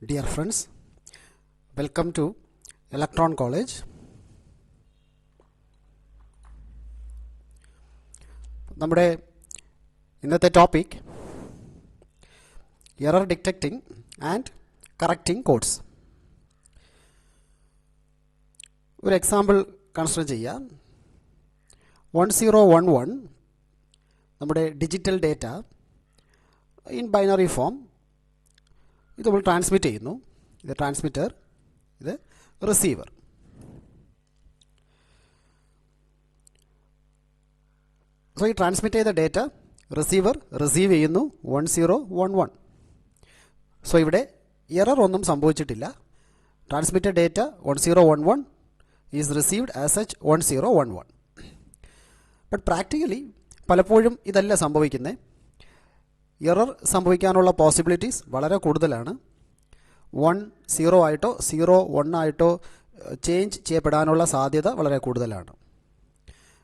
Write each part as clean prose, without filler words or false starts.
Dear friends, welcome to Electron College. നമ്മുടെ ഇന്നത്തെ topic error detecting and correcting codes. ഒരു example consider ചെയ്യാം. 1011 നമ്മുടെ digital data in binary form ഇത് നമ്മൾ ട്രാൻസ്മിറ്റ് ചെയ്യുന്നു. ഇത് ട്രാൻസ്മിറ്റർ, ഇത് റിസീവർ. സോ ഈ ട്രാൻസ്മിറ്റ് ചെയ്ത ഡേറ്റ റിസീവർ റിസീവ് ചെയ്യുന്നു 1011. സോ ഇവിടെ എറർ ഒന്നും സംഭവിച്ചിട്ടില്ല. Transmitted data 1011 is received as such 1011. But practically പലപ്പോഴും ഇതല്ല സംഭവിക്കുന്നത്. എറർ സംഭവിക്കാനുള്ള പോസിബിലിറ്റീസ് വളരെ കൂടുതലാണ്. 10 ആയിട്ടോ 01 ആയിട്ടോ ചേഞ്ച് ചെയ്യപ്പെടാനുള്ള സാധ്യത വളരെ കൂടുതലാണ്.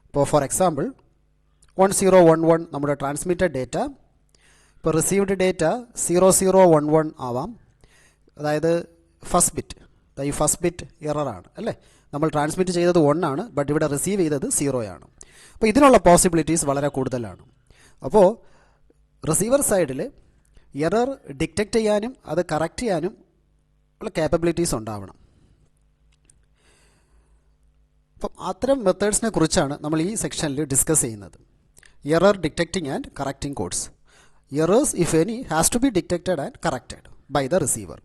ഇപ്പോൾ ഫോർ എക്സാമ്പിൾ 1011 നമ്മുടെ ട്രാൻസ്മിറ്റഡ് ഡേറ്റ, ഇപ്പോൾ റിസീവ്ഡ് ഡേറ്റ 0011 ആവാം. അതായത് ഫസ്റ്റ് ബിറ്റ്, ഈ ഫസ്റ്റ് ബിറ്റ് എററാണ് അല്ലേ. നമ്മൾ ട്രാൻസ്മിറ്റ് ചെയ്തത് 1 ആണ്, ബട്ട് ഇവിടെ റിസീവ് ചെയ്തത് 0 ആണ്. അപ്പോൾ ഇതിനുള്ള പോസിബിലിറ്റീസ് വളരെ കൂടുതലാണ്. അപ്പോൾ റിസീവർ സൈഡിൽ എറർ ഡിറ്റക്റ്റ് ചെയ്യാനും അത് കറക്റ്റ് ചെയ്യാനും ഉള്ള ക്യാപ്പബിലിറ്റീസ് ഉണ്ടാവണം. അപ്പം അത്തരം മെത്തേഡ്സിനെ കുറിച്ചാണ് നമ്മൾ ഈ സെക്ഷനിൽ ഡിസ്കസ് ചെയ്യുന്നത്. Error detecting and correcting codes. Errors if any has to be detected and corrected by the receiver.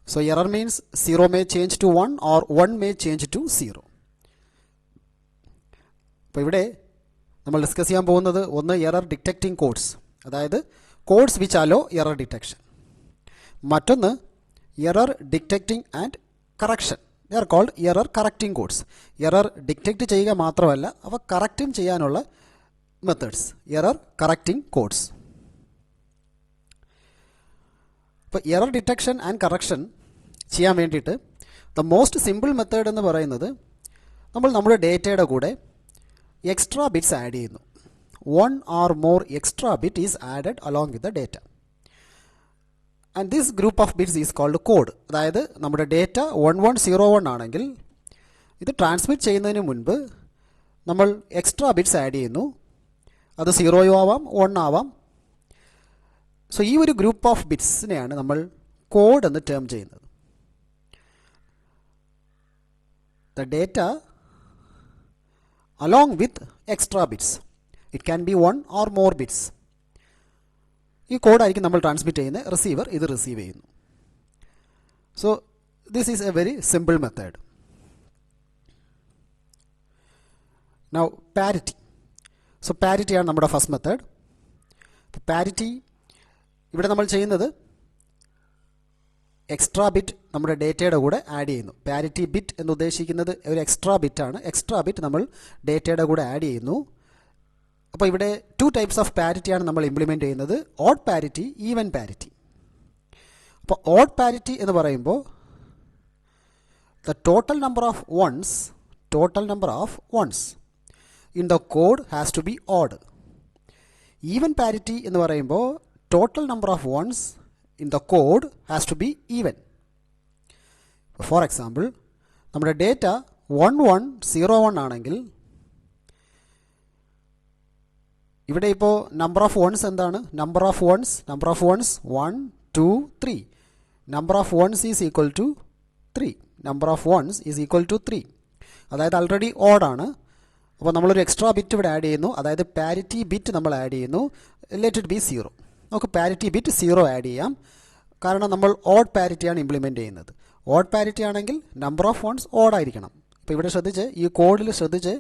So error means 0 may change to 1 or 1 may change to 0. അപ്പോൾ ഇവിടെ നമ്മൾ ഡിസ്കസ് ചെയ്യാൻ പോകുന്നത് ഒന്ന് എറർ ഡിറ്റക്റ്റിംഗ് കോഡ്സ്, അതായത് codes which allow error detection. മറ്റൊന്ന് error detecting and correction. They are called error correcting codes. Error detect ചെയ്യുക മാത്രമല്ല, അവ കറക്റ്റും ചെയ്യാനുള്ള മെത്തേഡ്സ്, എറർ കറക്റ്റിംഗ് കോഡ്സ്. ഇപ്പോൾ എറർ ഡിറ്റക്ഷൻ ആൻഡ് കറക്ഷൻ ചെയ്യാൻ വേണ്ടിയിട്ട് ദ മോസ്റ്റ് സിമ്പിൾ മെത്തേഡ് എന്ന് പറയുന്നത് നമ്മൾ നമ്മുടെ ഡേറ്റയുടെ കൂടെ എക്സ്ട്രാ ബിറ്റ്സ് ആഡ് ചെയ്യുന്നു. 1 or more extra bit is added along with the data. And this group of bits is called code. അതായത് നമ്മുടെ ഡേറ്റ 1101 ആണെങ്കിൽ ഇത് ട്രാൻസ്മിറ്റ് ചെയ്യുന്നതിന് മുൻപ് നമ്മൾ എക്സ്ട്രാ ബിറ്റ്സ് ആഡ് ചെയ്യുന്നു. അത് 0 ആവാം 1 ആവാം. സോ ഈ ഒരു ഗ്രൂപ്പ് ഓഫ് ബിറ്റ്സിനെയാണ് നമ്മൾ കോഡ് എന്ന് ടേം ചെയ്യുന്നത്. The data along with extra bits. It can be 1 or more bits. ഈ കോഡായിരിക്കും നമ്മൾ ട്രാൻസ്മിറ്റ് ചെയ്യുന്നത്. റിസീവർ ഇത് റിസീവ് ചെയ്യുന്നു. So this is a very simple method. Now parity. So പാരിറ്റിയാണ് നമ്മുടെ ഫസ്റ്റ് മെത്തേഡ്. പാരിറ്റി ഇവിടെ നമ്മൾ ചെയ്യുന്നത് എക്സ്ട്രാ ബിറ്റ് നമ്മുടെ ഡേറ്റയുടെ കൂടെ ആഡ് ചെയ്യുന്നു. പാരിറ്റി ബിറ്റ് എന്ന് ഉദ്ദേശിക്കുന്നത് ഒരു എക്സ്ട്രാ ബിറ്റാണ്. എക്സ്ട്രാ ബിറ്റ് നമ്മൾ ഡേറ്റയുടെ കൂടെ ആഡ് ചെയ്യുന്നു. അപ്പോൾ ഇവിടെ 2 types ഓഫ് പാരിറ്റിയാണ് നമ്മൾ ഇംപ്ലിമെൻറ്റ് ചെയ്യുന്നത്. Odd parity, even parity. അപ്പോൾ ഓഡ് പാരിറ്റി എന്ന് പറയുമ്പോൾ the total number of ones in the code has to be odd. Even parity എന്ന് പറയുമ്പോൾ total number of ones in the code has to be even. For example നമ്മുടെ data 1101 ആണെങ്കിൽ ഇവിടെ ഇപ്പോൾ number of ones എന്താണ്? Number of ones 1 2 3. Number of ones is equal to 3. Number of ones is equal to 3. അതായത് already ഓഡാണ്. അപ്പോൾ നമ്മളൊരു extra bit ഇവിടെ ആഡ് ചെയ്യുന്നു. അതായത് പാരിറ്റി ബിറ്റ് നമ്മൾ ആഡ് ചെയ്യുന്നു. Let it be 0. നമുക്ക് പാരിറ്റി ബിറ്റ് 0 ആഡ് ചെയ്യാം. കാരണം നമ്മൾ ഓഡ് പാരിറ്റിയാണ് ഇംപ്ലിമെൻറ്റ് ചെയ്യുന്നത്. ഓഡ് പാരിറ്റി ആണെങ്കിൽ നമ്പർ ഓഫ് വൺസ് ഓഡായിരിക്കണം. ഇപ്പോൾ ഇവിടെ ശ്രദ്ധിച്ച്, ഈ കോഡിൽ ശ്രദ്ധിച്ച്,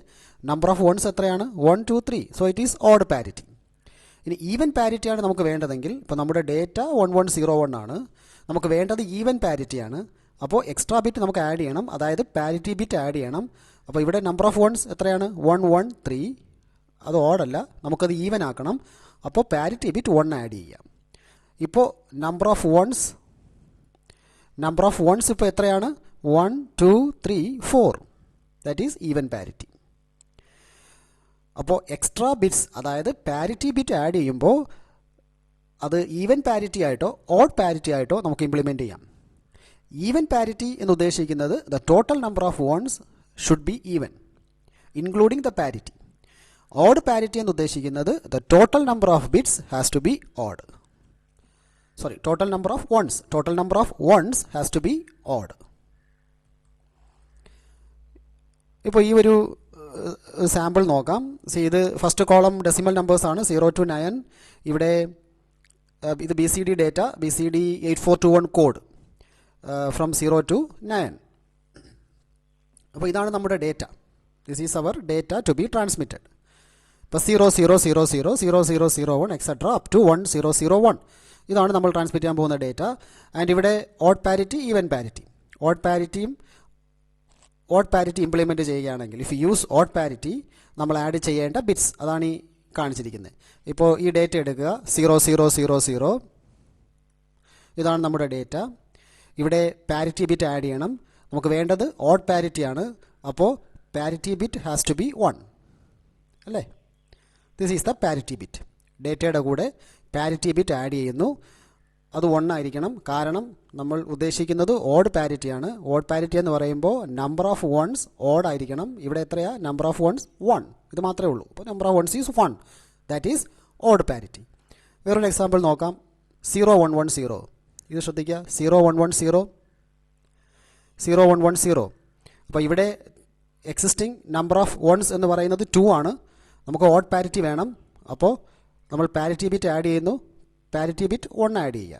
നമ്പർ ഓഫ് വൺസ് എത്രയാണ്? 1 2 3. So it is odd parity. ഇനി ഈവൻ പാരിറ്റിയാണ് നമുക്ക് വേണ്ടതെങ്കിൽ, ഇപ്പോൾ നമ്മുടെ ഡേറ്റ 1101 ആണ്, നമുക്ക് വേണ്ടത് ഈവൻ പാരിറ്റിയാണ്. അപ്പോൾ എക്സ്ട്രാ ബിറ്റ് നമുക്ക് ആഡ് ചെയ്യണം, അതായത് പാരിറ്റി ബിറ്റ് ആഡ് ചെയ്യണം. അപ്പോൾ ഇവിടെ നമ്പർ ഓഫ് വൺസ് എത്രയാണ്? 1 1 3. അത് ഓഡല്ല, നമുക്കത് ഈവൻ ആക്കണം. അപ്പോൾ പാരിറ്റി ബിറ്റ് 1 ആഡ് ചെയ്യാം. ഇപ്പോൾ നമ്പർ ഓഫ് വൺസ് ഇപ്പോൾ എത്രയാണ്? 1 2 3 4. That is even parity. അപ്പോൾ എക്സ്ട്രാ ബിറ്റ്സ്, അതായത് പാരിറ്റി ബിറ്റ് ആഡ് ചെയ്യുമ്പോൾ അത് ഈവൻ പാരിറ്റി ആയിട്ടോ ഓഡ് പാരിറ്റി ആയിട്ടോ നമുക്ക് ഇംപ്ലിമെൻറ്റ് ചെയ്യാം. ഈവൻ പാരിറ്റി എന്ന് ഉദ്ദേശിക്കുന്നത് the total number of ones should be even including the parity. Odd parity എന്ന് ഉദ്ദേശിക്കുന്നത് the total number of bits has to be odd. Total number of ones has to be odd. ഇപ്പോൾ ഈ ഒരു sample നോക്കാം. ഇത് first column decimal നമ്പേഴ്സാണ് 0 to 9. ഇവിടെ ഇത് BCD data, BCD 8421 code from 0 to 9. അപ്പോൾ ഇതാണ് നമ്മുടെ data. This is our data to be transmitted. ഇപ്പോൾ 0000 0001 എക്സെട്ര അപ് ടു 1001 ഇതാണ് നമ്മൾ ട്രാൻസ്മിറ്റ് ചെയ്യാൻ പോകുന്ന ഡേറ്റ. ആൻഡ് ഇവിടെ odd parity, even parity. Odd parity implement ചെയ്യുകയാണെങ്കിൽ ഇഫ് യൂസ് ഓഡ് പാരിറ്റി നമ്മൾ ആഡ് ചെയ്യേണ്ട ബിറ്റ്സ് അതാണ് ഈ കാണിച്ചിരിക്കുന്നത്. ഇപ്പോൾ ഈ ഡേറ്റ എടുക്കുക 0000 ഇതാണ് നമ്മുടെ ഡേറ്റ. ഇവിടെ പാരിറ്റി ബിറ്റ് ആഡ് ചെയ്യണം. നമുക്ക് വേണ്ടത് ഓഡ് പാരിറ്റിയാണ്. അപ്പോൾ parity bit has to be 1 അല്ലേ. This is the parity bit. ഡേറ്റയുടെ കൂടെ പാരിറ്റി ബിറ്റ് ആഡ് ചെയ്യുന്നു. അത് 1 ആയിരിക്കണം. കാരണം നമ്മൾ ഉദ്ദേശിക്കുന്നത് ഓഡ് പാരിറ്റിയാണ്. ഓഡ് പാരിറ്റി എന്ന് പറയുമ്പോൾ നമ്പർ ഓഫ് വൺസ് ഓഡ് ആയിരിക്കണം. ഇവിടെ എത്രയാണ് നമ്പർ ഓഫ് വൺസ്? 1. ഇത് മാത്രമേ ഉള്ളൂ. അപ്പോൾ number of ones is 1. That is odd parity. വേറൊരു എക്സാമ്പിൾ നോക്കാം. 0110. ഇത് ശ്രദ്ധിക്കുക. 0110. അപ്പോൾ ഇവിടെ എക്സിസ്റ്റിംഗ് നമ്പർ ഓഫ് വൺസ് എന്ന് പറയുന്നത് 2 ആണ്. നമുക്ക് ഓഡ് പാരിറ്റി വേണം. അപ്പോൾ നമ്മൾ പാരിറ്റി ബിറ്റ് ആഡ് ചെയ്യുന്നു. പാരിറ്റി ബിറ്റ് 1 ആഡ് ചെയ്യുക.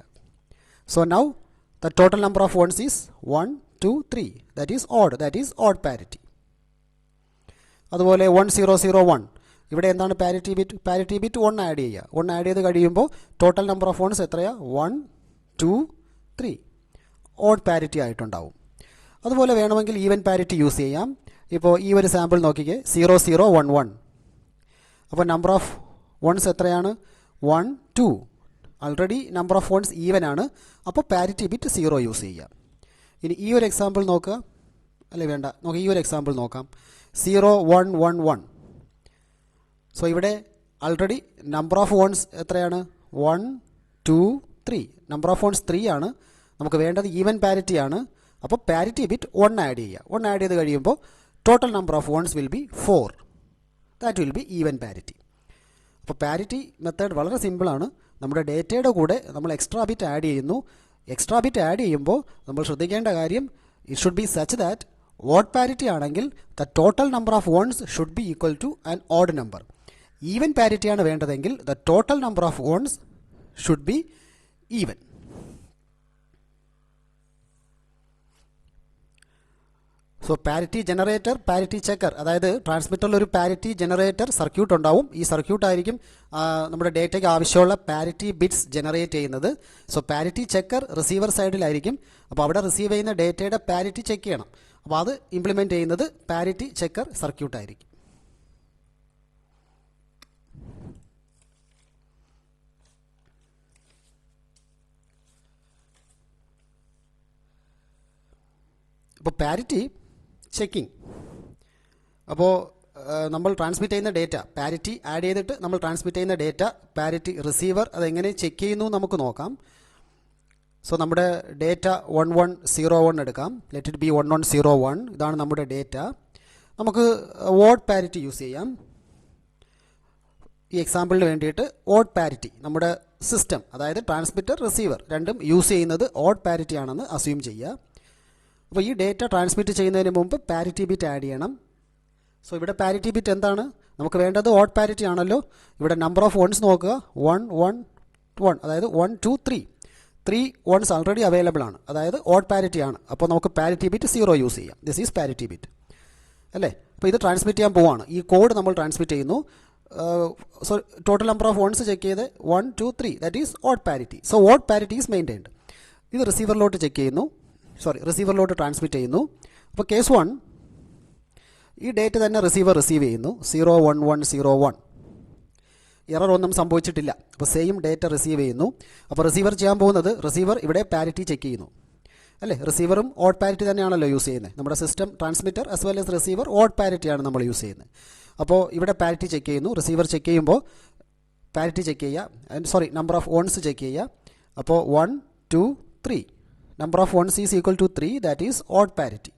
So now the total number of ones is 1 2 3. That is odd parity. അതുപോലെ 1001 ഇവിടെ എന്താണ് പാരിറ്റി ബിറ്റ് 1 ആഡ് ചെയ്യുക. 1 ആഡ് ചെയ്ത് കഴിയുമ്പോൾ ടോട്ടൽ നമ്പർ ഓഫ് വൺസ് എത്രയാണ്? 1 2 3 ഓഡ് പാരിറ്റി ആയിട്ടുണ്ടാവും. അതുപോലെ വേണമെങ്കിൽ ഈവൻ പാരിറ്റി യൂസ് ചെയ്യാം. ഇപ്പോൾ ഈ ഒരു സാമ്പിൾ നോക്കിക്കേ. 0011. അപ്പോൾ നമ്പർ ഓഫ് വൺസ് എത്രയാണ്? 1 2. Already number of ones even ആണ്. അപ്പോൾ പാരിറ്റി ബിറ്റ് 0 യൂസ് ചെയ്യാം. ഇനി ഈ ഒരു എക്സാമ്പിൾ നോക്കുക. അല്ലേ വേണ്ട, നമുക്ക് ഈ ഒരു എക്സാമ്പിൾ നോക്കാം. 0111. സോ ഇവിടെ ആൾറെഡി നമ്പർ ഓഫ് വൺസ് എത്രയാണ്? 1 2 3. നമ്പർ ഓഫ് വൺസ് 3 ആണ്. നമുക്ക് വേണ്ടത് ഈവൻ പാരിറ്റി ആണ്. അപ്പോൾ പാരിറ്റി ബിറ്റ് 1 ആഡ് ചെയ്യുക. 1 ആഡ് ചെയ്ത് കഴിയുമ്പോൾ total number of ones will be 4. That will be even parity. അപ്പോൾ പാരിറ്റി മെത്തേഡ് വളരെ സിമ്പിളാണ്. നമ്മുടെ ഡേറ്റയുടെ കൂടെ നമ്മൾ എക്സ്ട്രാ ബിറ്റ് ആഡ് ചെയ്യുന്നു. എക്സ്ട്രാ ബിറ്റ് ആഡ് ചെയ്യുമ്പോൾ നമ്മൾ ശ്രദ്ധിക്കേണ്ട കാര്യം it should be such that odd parity ആണെങ്കിൽ the total number of ones should be equal to an odd number. Even പാരിറ്റിയാണ് വേണ്ടതെങ്കിൽ the total number of ones should be even. So parity generator, parity checker, അതായത് ട്രാൻസ്മിറ്ററിൽ ഒരു parity generator circuit ഉണ്ടാവും. ഈ circuit ആയിരിക്കും നമ്മുടെ ഡേറ്റയ്ക്ക് ആവശ്യമുള്ള പാരിറ്റി ബിറ്റ്സ് ജനറേറ്റ് ചെയ്യുന്നത്. സോ പാരിറ്റി ചെക്കർ റിസീവർ സൈഡിലായിരിക്കും. അപ്പോൾ അവിടെ റിസീവ് ചെയ്യുന്ന ഡേറ്റയുടെ പാരിറ്റി ചെക്ക് ചെയ്യണം. അപ്പോൾ അത് ഇംപ്ലിമെൻറ്റ് ചെയ്യുന്നത് പാരിറ്റി ചെക്കർ സർക്യൂട്ടായിരിക്കും. അപ്പോൾ പാരിറ്റി ചെക്കിംഗ്. അപ്പോൾ നമ്മൾ ട്രാൻസ്മിറ്റ് ചെയ്യുന്ന ഡേറ്റ പാരിറ്റി ആഡ് ചെയ്തിട്ട് നമ്മൾ ട്രാൻസ്മിറ്റ് ചെയ്യുന്ന ഡേറ്റ പാരിറ്റി റിസീവർ അതെങ്ങനെ ചെക്ക് ചെയ്യുന്നു നമുക്ക് നോക്കാം. സോ നമ്മുടെ ഡേറ്റ 1101 എടുക്കാം. Let it be 1101. ഇതാണ് നമ്മുടെ ഡേറ്റ. നമുക്ക് ഓഡ് പാരിറ്റി യൂസ് ചെയ്യാം. ഈ എക്സാമ്പിളിന് വേണ്ടിയിട്ട് ഓഡ് പാരിറ്റി നമ്മുടെ സിസ്റ്റം, അതായത് ട്രാൻസ്മിറ്റർ റിസീവർ രണ്ടും യൂസ് ചെയ്യുന്നത് ഓഡ് പാരിറ്റി ആണെന്ന് അസ്യൂം ചെയ്യുക. അപ്പോൾ ഈ ഡേറ്റ ട്രാൻസ്മിറ്റ് ചെയ്യുന്നതിന് മുമ്പ് പാരിറ്റി ബിറ്റ് ആഡ് ചെയ്യണം. സോ ഇവിടെ പാരിറ്റി ബിറ്റ് എന്താണ്? നമുക്ക് വേണ്ടത് ഓഡ് പാരിറ്റി ആണല്ലോ. ഇവിടെ നമ്പർ ഓഫ് വൺസ് നോക്കുക. 1 1 1, അതായത് 1 2 3. 3 വൺസ് ഓൾറെഡി അവൈലബിൾ ആണ്, അതായത് ഓഡ് പാരിറ്റി ആണ്. അപ്പോൾ നമുക്ക് പാരിറ്റി ബിറ്റ് 0 യൂസ് ചെയ്യാം. ദിസ് ഈസ് പാരിറ്റി ബിറ്റ് അല്ലേ. അപ്പോൾ ഇത് ട്രാൻസ്മിറ്റ് ചെയ്യാൻ പോവാണ്. ഈ കോഡ് നമ്മൾ ട്രാൻസ്മിറ്റ് ചെയ്യുന്നു. So total number of ones check ചെയ്ത് 1 2 3. That is odd parity. So odd parity is maintained. ഇത് റിസീവറിലോട്ട് ചെക്ക് ചെയ്യുന്നു. റിസീവറിലോട്ട് ട്രാൻസ്മിറ്റ് ചെയ്യുന്നു. അപ്പോൾ കേസ് 1 ഈ ഡേറ്റ് തന്നെ റിസീവർ റിസീവ് ചെയ്യുന്നു. 01101. എറർ ഒന്നും സംഭവിച്ചിട്ടില്ല. അപ്പോൾ സെയിം ഡേറ്റ റിസീവ് ചെയ്യുന്നു. അപ്പോൾ റിസീവർ ചെയ്യാൻ പോകുന്നത് റിസീവർ ഇവിടെ പാരിറ്റി ചെക്ക് ചെയ്യുന്നു അല്ലേ. റിസീവറും ഓഡ് പാരിറ്റി തന്നെയാണല്ലോ യൂസ് ചെയ്യുന്നത്. നമ്മുടെ system transmitter as well as receiver odd പാരിറ്റിയാണ് നമ്മൾ യൂസ് ചെയ്യുന്നത്. അപ്പോൾ ഇവിടെ പാരിറ്റി ചെക്ക് ചെയ്യുന്നു. റിസീവർ ചെക്ക് ചെയ്യുമ്പോൾ പാരിറ്റി ചെക്ക് ചെയ്യുക, sorry number of ones check ചെയ്യുക. അപ്പോൾ 1 2 3 number of ones is equal to 3, that is odd parity.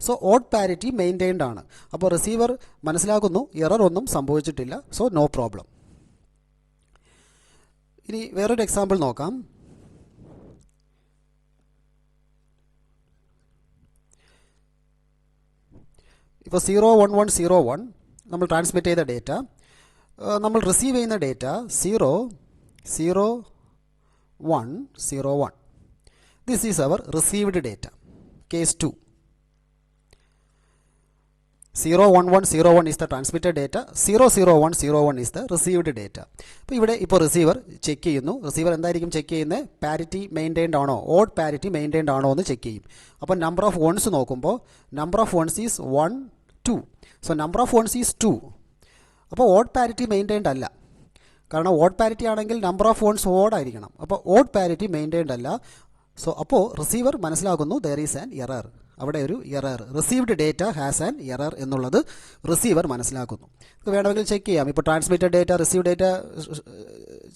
So odd parity maintained ആണ്. അപ്പോൾ റിസീവർ മനസ്സിലാക്കുന്നു എറർ ഒന്നും സംഭവിച്ചിട്ടില്ല, സോ നോ പ്രോബ്ലം. ഇനി വേറൊരു എക്സാമ്പിൾ നോക്കാം. ഇപ്പോൾ 0 1 1 0 1 നമ്മൾ ട്രാൻസ്മിറ്റ് ചെയ്ത ഡേറ്റ, നമ്മൾ റിസീവ് ചെയ്യുന്ന data 0 0 1 0 1. This is our received data. Case 2. 0 1 1 0 1 is the transmitted data, 0 0 1 0 1 is the received data. അപ്പോൾ ഇവിടെ ഇപ്പോൾ റിസീവർ ചെക്ക് ചെയ്യുന്നു. റിസീവർ എന്തായിരിക്കും ചെക്ക് ചെയ്യുന്നത്? പാരിറ്റി മെയിൻറ്റെയിൻഡ് ആണോ, ഓഡ് പാരിറ്റി മെയിൻറ്റെയിൻഡ് ആണോ എന്ന് ചെക്ക് ചെയ്യും. അപ്പോൾ നമ്പർ ഓഫ് വൺസ് നോക്കുമ്പോൾ number of ones is 1 2. So number of ones is 2. അപ്പോൾ ഓഡ് പാരിറ്റി മെയിൻറ്റെയിൻഡ് അല്ല. കാരണം ഓഡ് പാരിറ്റി ആണെങ്കിൽ നമ്പർ ഓഫ് വൺസ് ഓഡ് ആയിരിക്കണം. അപ്പോൾ ഓഡ് പാരിറ്റി മെയിൻറ്റെയിൻഡ് അല്ല. സോ അപ്പോൾ റിസീവർ മനസ്സിലാക്കുന്നു ദർ ഈസ് ആൻ എറർ. അവിടെ ഒരു error, received data has an error എന്നുള്ളത് റിസീവർ മനസ്സിലാക്കുന്നു. ഇത് വേണമെങ്കിൽ ചെക്ക് ചെയ്യാം. ഇപ്പോൾ transmitted data, receive data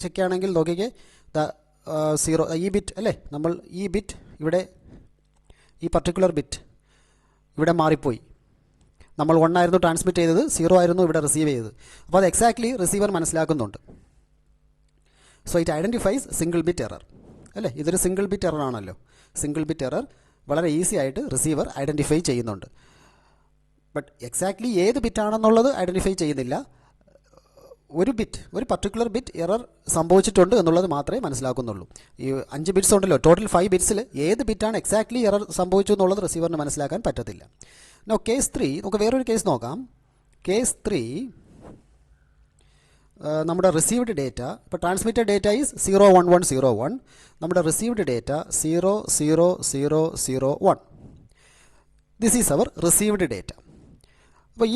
check ചെയ്യുകയാണെങ്കിൽ നോക്കിക്കേ, സീറോ ഈ ബിറ്റ് അല്ലേ, നമ്മൾ ഈ ബിറ്റ് ഇവിടെ ഈ പർട്ടിക്കുലർ ബിറ്റ് ഇവിടെ മാറിപ്പോയി. നമ്മൾ 1 ആയിരുന്നു ട്രാൻസ്മിറ്റ് ചെയ്തത്, 0 ആയിരുന്നു ഇവിടെ റിസീവ് ചെയ്തത്. അപ്പോൾ അത് എക്സാക്ട്ലി റിസീവർ മനസ്സിലാക്കുന്നുണ്ട്. So it identifies single bit error അല്ലേ. ഇതൊരു സിംഗിൾ ബിറ്റ് എറർ ആണല്ലോ. സിംഗിൾ ബിറ്റ് എറർ വളരെ ഈസി ആയിട്ട് റിസീവർ ഐഡൻറ്റിഫൈ ചെയ്യുന്നുണ്ട്. ബട്ട് എക്സാക്ട്ലി ഏത് ബിറ്റാണെന്നുള്ളത് ഐഡൻറ്റിഫൈ ചെയ്യുന്നില്ല. ഒരു ബിറ്റ്, ഒരു പർട്ടിക്കുലർ ബിറ്റ് എറർ സംഭവിച്ചിട്ടുണ്ട് എന്നുള്ളത് മാത്രമേ മനസ്സിലാക്കുന്നുള്ളൂ. ഈ 5 ബിറ്റ്സ് ഉണ്ടല്ലോ, ടോട്ടൽ 5 ബിറ്റ്സിൽ ഏത് ബിറ്റാണ് എക്സാക്ട്ലി എറർ സംഭവിച്ചു എന്നുള്ളത് റിസീവറിന് മനസ്സിലാക്കാൻ പറ്റത്തില്ല. നോ കേസ് 3, നമുക്ക് വേറൊരു കേസ് നോക്കാം. കേസ് 3, നമ്മുടെ റിസീവ്ഡ് ഡേറ്റ, ഇപ്പോൾ ട്രാൻസ്മിറ്റഡ് ഡേറ്റ ഈസ് 0 1 1 0 1. നമ്മുടെ received data 0 0 0 0 1. This is our received data. അപ്പോൾ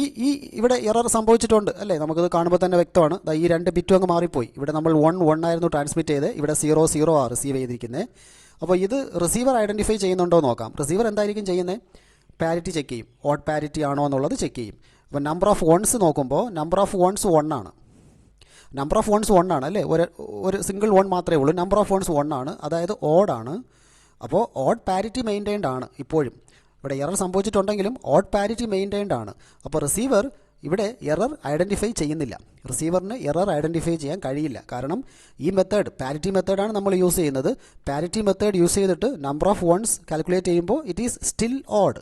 ഇവിടെ എറർ സംഭവിച്ചിട്ടുണ്ട് അല്ലേ, നമുക്കത് കാണുമ്പോൾ തന്നെ വ്യക്തമാണ്. ഈ 2 ബിറ്റും അങ്ങ് മാറിപ്പോയി. ഇവിടെ നമ്മൾ 1 1 ആയിരുന്നു ട്രാൻസ്മിറ്റ് ചെയ്ത്, ഇവിടെ 0 0 ആണ് റിസീവ് ചെയ്തിരിക്കുന്നത്. അപ്പോൾ ഇത് റിസീവർ ഐഡൻറ്റിഫൈ ചെയ്യുന്നുണ്ടോ നോക്കാം. റിസീവർ എന്തായിരിക്കും ചെയ്യുന്നത്? പാരിറ്റി ചെക്ക് ചെയ്യും. ഓഡ് പാരിറ്റി ആണോ എന്നുള്ളത് ചെക്ക് ചെയ്യും. അപ്പോൾ നമ്പർ ഓഫ് വൺസ് നോക്കുമ്പോൾ നമ്പർ ഓഫ് വൺസ് 1 ആണ്. നമ്പർ ഓഫ് വൺസ് 1 ആണ് അല്ലേ, ഒരു സിംഗിൾ 1 മാത്രമേ ഉള്ളൂ. നമ്പർ ഓഫ് വൺസ് 1 ആണ്, അതായത് ഓഡാണ്. അപ്പോൾ ഓഡ് പാരിറ്റി മെയിൻറ്റെയിൻഡ് ആണ്. ഇപ്പോഴും ഇവിടെ എറർ സംഭവിച്ചിട്ടുണ്ടെങ്കിലും ഓഡ് പാരിറ്റി മെയിൻറ്റെയിൻഡ് ആണ്. അപ്പോൾ റിസീവർ ഇവിടെ എറർ ഐഡൻറ്റിഫൈ ചെയ്യുന്നില്ല. റിസീവറിന് എറർ ഐഡൻറ്റിഫൈ ചെയ്യാൻ കഴിയില്ല. കാരണം ഈ മെത്തേഡ്, പാരിറ്റി മെത്തേഡാണ് നമ്മൾ യൂസ് ചെയ്യുന്നത്. പാരിറ്റി മെത്തേഡ് യൂസ് ചെയ്തിട്ട് നമ്പർ ഓഫ് വൺസ് കാൽക്കുലേറ്റ് ചെയ്യുമ്പോൾ ഇറ്റ് ഈസ് സ്റ്റിൽ ഓഡ്.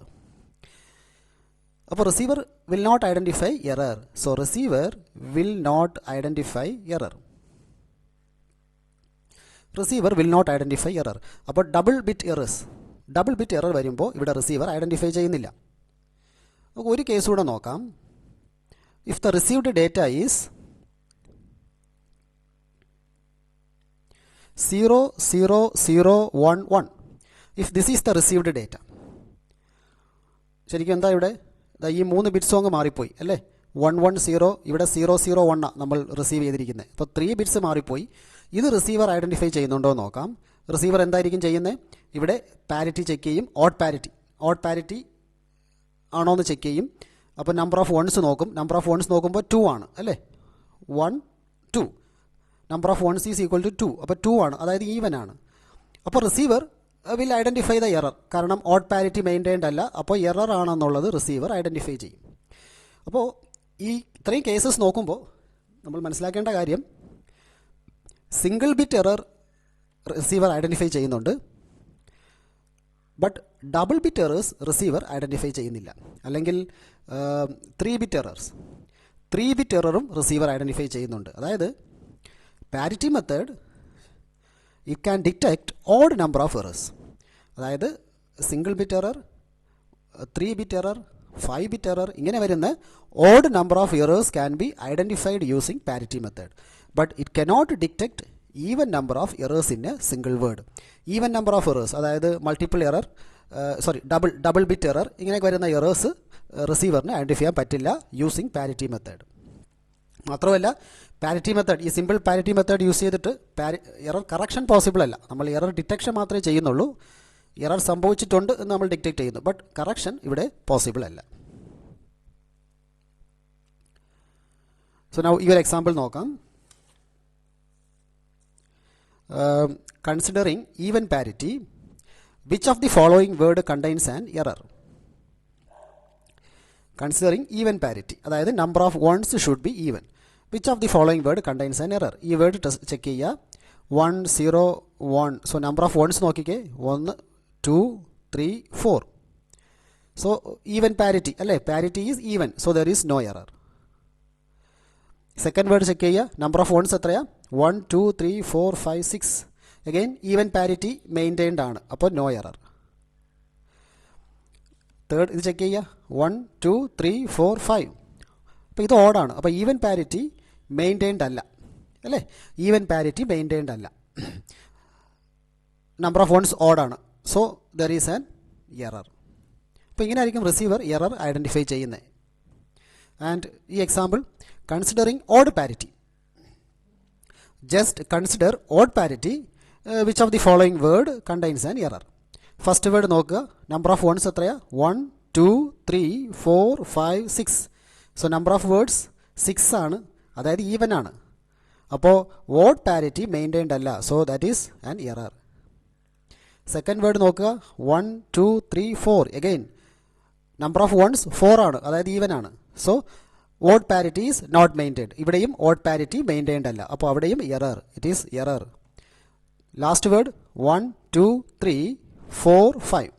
അപ്പോൾ receiver will not identify error. So receiver will not identify error. Receiver will not identify error. അപ്പോൾ ഡബിൾ ബിറ്റ് എറർ വരുമ്പോൾ ഇവിടെ receiver identify ചെയ്യുന്നില്ല. നമുക്ക് ഒരു case കൂടെ നോക്കാം. If the received data is 0 0 0 1 1. If this is the received data, ശരിക്കും എന്താ ഇവിടെ ഈ 3 ബിറ്റ്സും അങ്ങ് മാറിപ്പോയി അല്ലേ. 1 1 0, ഇവിടെ 0 0 1 നമ്മൾ റിസീവ് ചെയ്തിരിക്കുന്നത്. അപ്പോൾ 3 ബിറ്റ്സ് മാറിപ്പോയി. ഇത് റിസീവർ ഐഡൻറ്റിഫൈ ചെയ്യുന്നുണ്ടോ എന്ന് നോക്കാം. റിസീവർ എന്തായിരിക്കും ചെയ്യുന്നത്? ഇവിടെ പാരിറ്റി ചെക്ക് ചെയ്യും. ഓഡ് പാരിറ്റി ആണോ എന്ന് ചെക്ക് ചെയ്യും. അപ്പോൾ നമ്പർ ഓഫ് വൺസ് നോക്കും. നമ്പർ ഓഫ് വൺസ് നോക്കുമ്പോൾ 2 ആണ് അല്ലേ. 1 2. Number of ones is equal to 2. അപ്പോൾ 2 ആണ്, അതായത് ഈവൻ ആണ്. അപ്പോൾ receiver will identify the error. കാരണം ഓഡ് പാരിറ്റി മെയിൻറ്റെയിൻഡ് അല്ല. അപ്പോൾ എറർ ആണെന്നുള്ളത് റിസീവർ ഐഡൻറ്റിഫൈ ചെയ്യും. അപ്പോൾ ഇത്രയും കേസസ് നോക്കുമ്പോൾ നമ്മൾ മനസ്സിലാക്കേണ്ട കാര്യം, single bit error receiver identify ചെയ്യുന്നുണ്ട്. But double bit errors receiver identify ചെയ്യുന്നില്ല. അല്ലെങ്കിൽ 3 ബിറ്റ് എററും റിസീവർ ഐഡൻറ്റിഫൈ ചെയ്യുന്നുണ്ട്. അതായത് parity method it can detect odd number of errors. അതായത് single bit error, 3 bit error, 5 bit error, ഇങ്ങനെ വരുന്ന odd number of errors can be identified using parity method. But it cannot detect even number of errors in a single word. Even number of errors, അതായത് multiple error, double bit error, ഇങ്ങനെ വരുന്ന errors റിസീവറിന് identify ചെയ്യാൻ പറ്റില്ല using parity method. മാത്രമല്ല parity method, ഈ simple parity method use ചെയ്തിട്ട് error correction possible അല്ല. നമ്മൾ എറർ ഡിറ്റക്ഷൻ മാത്രമേ ചെയ്യുന്നുള്ളൂ. എറർ സംഭവിച്ചിട്ടുണ്ട് എന്ന് നമ്മൾ ഡിറ്റക്ട് ചെയ്യുന്നു. ബട്ട് കറക്ഷൻ ഇവിടെ പോസിബിൾ അല്ല. സോ നൗ ഈ ഒരു എക്സാമ്പിൾ നോക്കാം. considering even parity, which of the following word contains an error? Considering even parity, അതായത് number of ones should be even. Which of the following word contains an error? ഈ word check ചെയ്യുക. 1 0 1. So number of wands നോക്കിക്കേ, 1 2 3 4. So even parity അല്ലേ, parity is even, so there is no error. Second word check ചെയ്യുക. Number of wands എത്രയാ? 1 2 3 4 5 6. Again even parity maintained ആണ്, അപ്പോൾ no error. Third ഇത് check ചെയ്യുക. 1 2 3 4 5. അപ്പോൾ ഇത് ഓഡാണ്, അപ്പോൾ ഈവൻ പാരിറ്റി മെയിൻറ്റെയിൻഡ് അല്ല അല്ലേ, ഈവൻ പാരിറ്റി മെയിൻറ്റെയിൻഡ് അല്ല. നമ്പർ ഓഫ് വൺസ് ഓഡാണ്, so there is an error. അപ്പോൾ ഇങ്ങനെ ആയിരിക്കും റിസീവർ എറർ ഐഡൻറ്റിഫൈ ചെയ്യുന്നത്. ആൻഡ് ഈ example, considering odd parity. Just consider odd parity, which of the following word contains an error. First word നോക്കുക. നമ്പർ of wands എത്രയാ? 1 2 3 4 5 6. So number of words 6 ആണ്, അതായത് ഈവൻ ആണ്. അപ്പോൾ ഓഡ് പാരിറ്റി മെയിൻറ്റെയിൻഡ് അല്ല, so that is an error. Second word നോക്കുക. 1 2 3 4. Again number of ones 4 ആണ്, അതായത് ഈവൻ ആണ്. So odd parity is not maintained. ഇവിടെയും ഓഡ് പാരിറ്റി മെയിൻറ്റെയിൻഡ് അല്ല, അപ്പോൾ അവിടെയും error, it is error. Last word 1 2 3 4 5.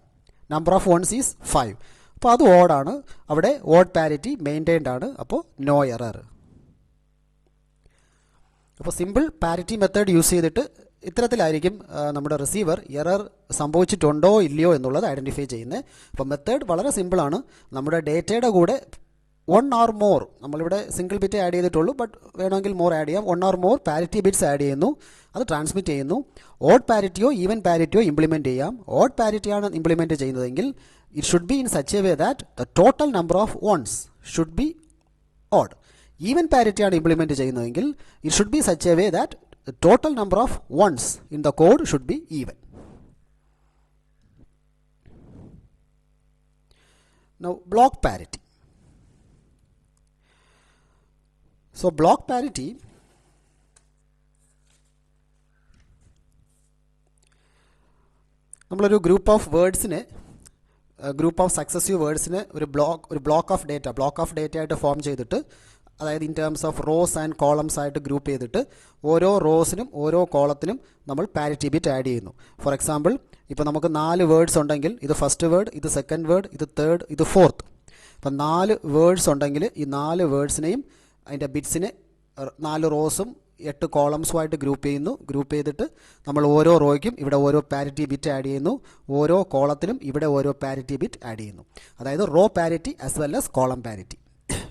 Number of ones is 5. അപ്പോൾ അത് ഓഡാണ്, അവിടെ ഓഡ് പാരിറ്റി മെയിൻറ്റെയിൻഡ് ആണ്, അപ്പോൾ നോ എറർ. അപ്പോൾ സിമ്പിൾ പാരിറ്റി മെത്തേഡ് യൂസ് ചെയ്തിട്ട് ഇത്തരത്തിലായിരിക്കും നമ്മുടെ റിസീവർ എറർ സംഭവിച്ചിട്ടുണ്ടോ ഇല്ലയോ എന്നുള്ളത് ഐഡൻറ്റിഫൈ ചെയ്യുന്നത്. അപ്പോൾ മെത്തേഡ് വളരെ സിമ്പിളാണ്. നമ്മുടെ ഡേറ്റയുടെ കൂടെ 1 or more, നമ്മളിവിടെ സിംഗിൾ ബിറ്റ് ആഡ് ചെയ്തിട്ടുള്ളൂ, ബട്ട് വേണമെങ്കിൽ മോർ ആഡ് ചെയ്യാം. 1 or more parity bits add ചെയ്യുന്നു, അത് ട്രാൻസ്മിറ്റ് ചെയ്യുന്നു. ഓഡ് പാരിറ്റിയോ ഈവൻ പാരിറ്റിയോ ഇംപ്ലിമെൻറ്റ് ചെയ്യാം. ഓഡ് പാരിറ്റിയാണ് ഇംപ്ലിമെൻറ്റ് ചെയ്യുന്നതെങ്കിൽ it should be in such a way that the total number of ones should be odd. Even പാരിറ്റിയാണ് ഇംപ്ലിമെൻറ്റ് ചെയ്യുന്നതെങ്കിൽ it should be such a way that the total number of ones in the code should be even. Now block parity. So block parity നമ്മളൊരു group of വേർഡ്സിനെ, group of successive വേർഡ്സിന് ഒരു block of data ആയിട്ട് form ചെയ്തിട്ട്, അതായത് in terms of rows and columns ആയിട്ട് group ചെയ്തിട്ട് ഓരോ റോസിനും ഓരോ കോളത്തിനും നമ്മൾ പാരിറ്റി ബിറ്റ് ആഡ് ചെയ്യുന്നു. ഫോർ എക്സാമ്പിൾ, ഇപ്പോൾ നമുക്ക് 4 വേർഡ്സ് ഉണ്ടെങ്കിൽ ഇത് ഫസ്റ്റ് വേർഡ്, ഇത് സെക്കൻഡ് വേർഡ്, ഇത് തേർഡ്, ഇത് ഫോർത്ത്. അപ്പം 4 വേർഡ്സ് ഉണ്ടെങ്കിൽ ഈ 4 വേർഡ്സിനെയും അതിൻ്റെ ബിറ്റ്സിനെ 4 റോസും 8 കോളംസുമായിട്ട് ഗ്രൂപ്പ് ചെയ്യുന്നു. ഗ്രൂപ്പ് ചെയ്തിട്ട് നമ്മൾ ഓരോ റോയ്ക്കും ഇവിടെ ഓരോ പാരിറ്റി ബിറ്റ് ആഡ് ചെയ്യുന്നു, ഓരോ കോളത്തിനും ഇവിടെ ഓരോ പാരിറ്റി ബിറ്റ് ആഡ് ചെയ്യുന്നു. അതായത് row parity as well as column parity.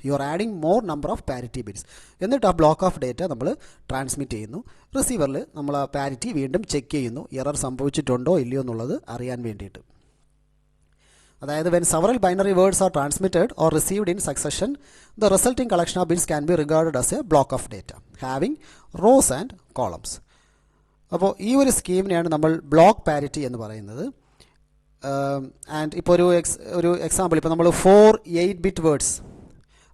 You are adding more number of parity bits. എന്നിട്ട് ആ ബ്ലോക്ക് ഓഫ് ഡേറ്റ നമ്മൾ ട്രാൻസ്മിറ്റ് ചെയ്യുന്നു. റിസീവറിൽ നമ്മൾ ആ പാരിറ്റി വീണ്ടും ചെക്ക് ചെയ്യുന്നു, എറർ സംഭവിച്ചിട്ടുണ്ടോ ഇല്ലയോ എന്നുള്ളത് അറിയാൻ വേണ്ടിയിട്ട്. അതായത് when several binary words are transmitted or received in succession, the resulting collection of bits can be regarded as a block of data having rows and columns. അപ്പോൾ ഈ ഒരു സ്കീമിനെയാണ് നമ്മൾ ബ്ലോക്ക് പാരിറ്റി എന്ന് പറയുന്നത്. ആൻഡ് ഇപ്പോൾ ഒരു എക്സാമ്പിൾ, ഇപ്പോൾ നമ്മൾ 4 8-bit വേർഡ്സ്,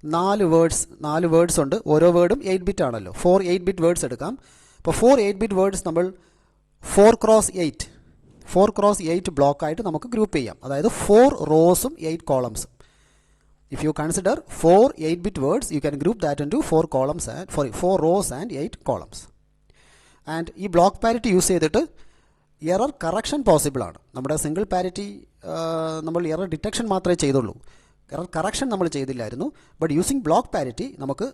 4 വേർഡ്സ് ഉണ്ട്, ഓരോ വേർഡും 8-bit ആണല്ലോ. 4 8-bit വേർഡ്സ് എടുക്കാം. അപ്പോൾ 4 8-bit വേർഡ്സ് നമ്മൾ 4x8 ബ്ലോക്കായിട്ട് നമുക്ക് ഗ്രൂപ്പ് ചെയ്യാം. അതായത് 4 റോസും 8 കോളംസും. If you consider 4 8-bit words, you can group that into 4 rows and 8 columns. And ഈ ബ്ലോക്ക് പാരിറ്റി യൂസ് ചെയ്തിട്ട് എറർ കറക്ഷൻ പോസിബിൾ ആണ്. നമ്മുടെ സിംഗിൾ പാരിറ്റി നമ്മൾ എറർ ഡിറ്റക്ഷൻ മാത്രമേ ചെയ്തുള്ളൂ, എറർ കറക്ഷൻ നമ്മൾ ചെയ്തില്ലായിരുന്നു. ബട്ട് യൂസിങ് ബ്ലോക്ക് പാരിറ്റി നമുക്ക്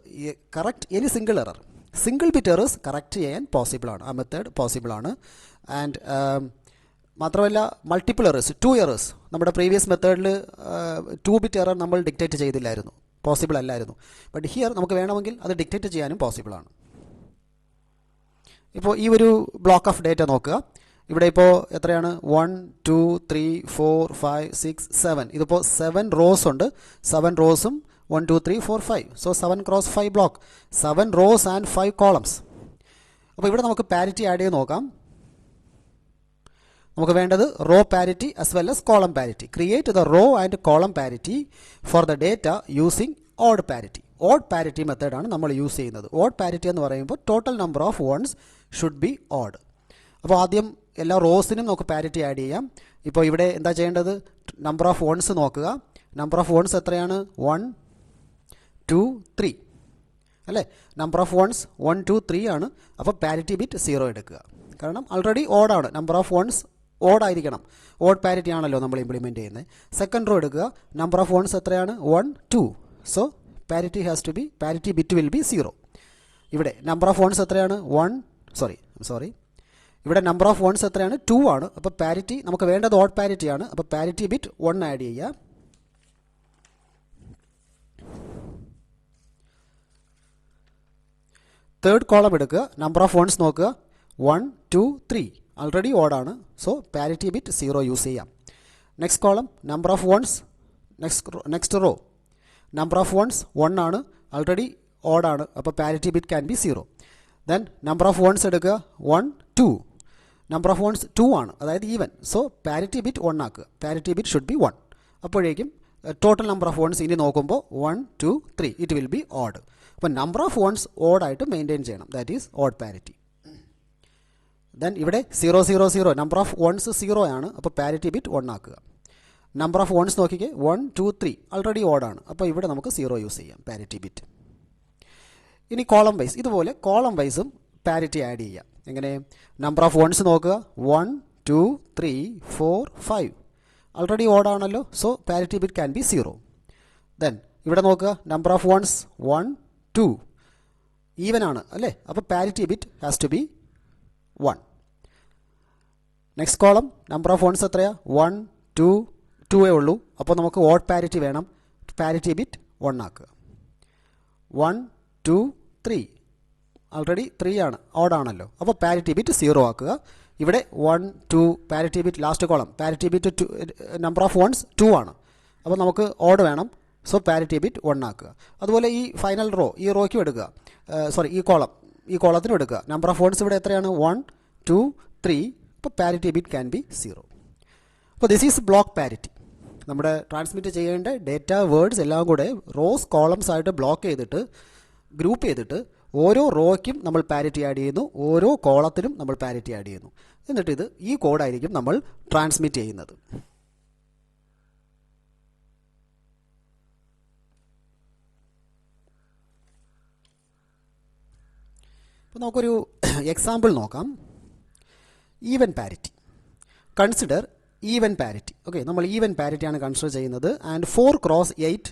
correct any single error, single bit errors correct ചെയ്യാൻ പോസിബിളാണ്. ആ മെത്തേഡ് പോസിബിളാണ്. ആൻഡ് മാത്രമല്ല മൾട്ടിപ്പിൾ എറേഴ്സ്, 2 എറേഴ്സ്, നമ്മുടെ പ്രീവിയസ് മെത്തേഡിൽ 2-bit എറർ നമ്മൾ ഡിക്റ്റേറ്റ് ചെയ്തില്ലായിരുന്നു, പോസിബിൾ അല്ലായിരുന്നു. ബട്ട് ഹിയർ നമുക്ക് വേണമെങ്കിൽ അത് ഡിക്റ്റേറ്റ് ചെയ്യാനും പോസിബിളാണ്. ഇപ്പോൾ ഈ ഒരു ബ്ലോക്ക് ഓഫ് ഡേറ്റ നോക്കുക. ഇവിടെ ഇപ്പോൾ എത്രയാണ്? 1 2 3 4 5 6 7. ഇതിപ്പോൾ 7 റോസ് ഉണ്ട്, 7 റോസും 1 2 3 4 5. So 7x5 block, 7 rows and 5 columns. അപ്പോൾ ഇവിടെ നമുക്ക് പാരിറ്റി ആഡ് ചെയ്ത് നോക്കാം. നമുക്ക് വേണ്ടത് row parity as well as column parity. Create the row and column parity for the data using odd parity. Odd parity മെത്തേഡാണ് നമ്മൾ യൂസ് ചെയ്യുന്നത്. ഓഡ് പാരിറ്റി എന്ന് പറയുമ്പോൾ total number of ones should be odd. അപ്പോൾ ആദ്യം എല്ലാ റോസിനും നമുക്ക് parity add ചെയ്യാം. ഇപ്പോൾ ഇവിടെ എന്താ ചെയ്യേണ്ടത്? നമ്പർ ഓഫ് വൺസ് നോക്കുക. നമ്പർ ഓഫ് വൺസ് എത്രയാണ്? 1 2 3 അല്ലേ? നമ്പർ ഓഫ് വൺസ് 1 2 3 ആണ്. അപ്പോൾ പാരിറ്റി ബിറ്റ് 0 എടുക്കുക. കാരണം ആൾറെഡി ഓഡാണ്. നമ്പർ ഓഫ് വൺസ് ഓഡ് ആയിരിക്കണം. ഓഡ് പാരിറ്റി ആണല്ലോ നമ്മൾ ഇംപ്ലിമെൻറ്റ് ചെയ്യുന്നത്. സെക്കൻഡ് റോ എടുക്കുക. നമ്പർ ഓഫ് വൺസ് എത്രയാണ്? 1 2. So parity bit will be 0. ഇവിടെ നമ്പർ ഓഫ് വൺസ് എത്രയാണ്? ഇവിടെ നമ്പർ ഓഫ് വൺസ് എത്രയാണ്? 2 ആണ്. അപ്പോൾ പാരിറ്റി നമുക്ക് വേണ്ടത് ഓഡ് പാരിറ്റി ആണ്. അപ്പോൾ പാരിറ്റി ബിറ്റ് 1 ആഡ് ചെയ്യുക. തേർഡ് കോളം എടുക്കുക. നമ്പർ ഓഫ് വൺസ് നോക്കുക. 1 2 3 ആൾറെഡി ഓഡാണ്. സോ പാരിറ്റി ബിറ്റ് 0 യൂസ് ചെയ്യാം. Next column number of ones. Next row number of ones 1 ആണ്. ആൾറെഡി ഓഡാണ്. അപ്പോൾ parity bit can be 0. Then number of ones എടുക്കുക. 1 2 number of ones 2 ആണ്. അതായത് ഈവൻ. സോ പാരിറ്റി ബിറ്റ് 1 ആക്കുക. Parity bit should be 1. അപ്പോഴേക്കും total number of wands ഇനി നോക്കുമ്പോൾ 1 2 3 ഇറ്റ് വിൽ ബി ഓഡ്. അപ്പോൾ നമ്പർ ഓഫ് വൺസ് ഓഡായിട്ട് മെയിൻറ്റെയിൻ ചെയ്യണം. That is odd parity. Then ഇവിടെ 0 0 0 നമ്പർ ഓഫ് വൺസ് 0 ആണ്. അപ്പോൾ പാരിറ്റി ബിറ്റ് 1 ആക്കുക. നമ്പർ ഓഫ് വൺസ് നോക്കിക്കേ. 1 2 3 ആൾറെഡി ഓഡാണ്. അപ്പോൾ ഇവിടെ നമുക്ക് 0 യൂസ് ചെയ്യാം പാരിറ്റി ബിറ്റ്. ഇനി കോളം വൈസ് ഇതുപോലെ കോളം വൈസും പാരിറ്റി ആഡ് ചെയ്യാം. എങ്ങനെ? നമ്പർ ഓഫ് വൺസ് നോക്കുക. 1 2 3 4 5 ആൾറെഡി ഓഡാണല്ലോ. So parity bit can be 0. Then ഇവിടെ നോക്കുക. നമ്പർ ഓഫ് വൺസ് 1 2 ഈവൻ ആണ് അല്ലേ? അപ്പോൾ parity bit has to be 1. Next column number of ones എത്രയാണ്? 1 2 2 ഉള്ളൂ. അപ്പോൾ നമുക്ക് ഓഡ് പാരിറ്റി വേണം. പാരിറ്റി ബിറ്റ് 1 ആക്കുക. 1 2 3 ആൾറെഡി 3 ആണ്. ഓഡാണല്ലോ. അപ്പോൾ പാരിറ്റി ബിറ്റ് 0 ആക്കുക. ഇവിടെ 1 2 parity bit last column parity bit number of ones 2 ആണ്. അപ്പോൾ നമുക്ക് ഓഡ് വേണം. സോ പാരിറ്റി ബിറ്റ് 1 ആക്കുക. അതുപോലെ ഈ ഫൈനൽ റോ ഈ റോയ്ക്കും എടുക്കുക. ഈ കോളത്തിനും എടുക്കുക. നമ്പർ ഓഫ് വൺസ് ഇവിടെ എത്രയാണ്? 1 2 3. അപ്പോൾ പാരിറ്റി ബിറ്റ് ക്യാൻ ബി 0. അപ്പോൾ ദിസ് ഈസ് ബ്ലോക്ക് പാരിറ്റി. നമ്മുടെ ട്രാൻസ്മിറ്റ് ചെയ്യേണ്ട ഡേറ്റ വേർഡ്സ് എല്ലാം കൂടെ റോസ് കോളംസ് ആയിട്ട് ബ്ലോക്ക് ചെയ്തിട്ട് ഗ്രൂപ്പ് ചെയ്തിട്ട് ഓരോ റോയ്ക്കും നമ്മൾ പാരിറ്റി ആഡ് ചെയ്യുന്നു. ഓരോ കോളത്തിനും നമ്മൾ പാരിറ്റി ആഡ് ചെയ്യുന്നു. എന്നിട്ട് ഈ കോഡായിരിക്കും നമ്മൾ ട്രാൻസ്മിറ്റ് ചെയ്യുന്നത്. അപ്പോൾ നമുക്കൊരു എക്സാമ്പിൾ നോക്കാം. Even parity. Consider even parity. Okay, നമ്മൾ ഈവൻ പാരിറ്റിയാണ് കൺസിഡർ ചെയ്യുന്നത്. And 4 × 8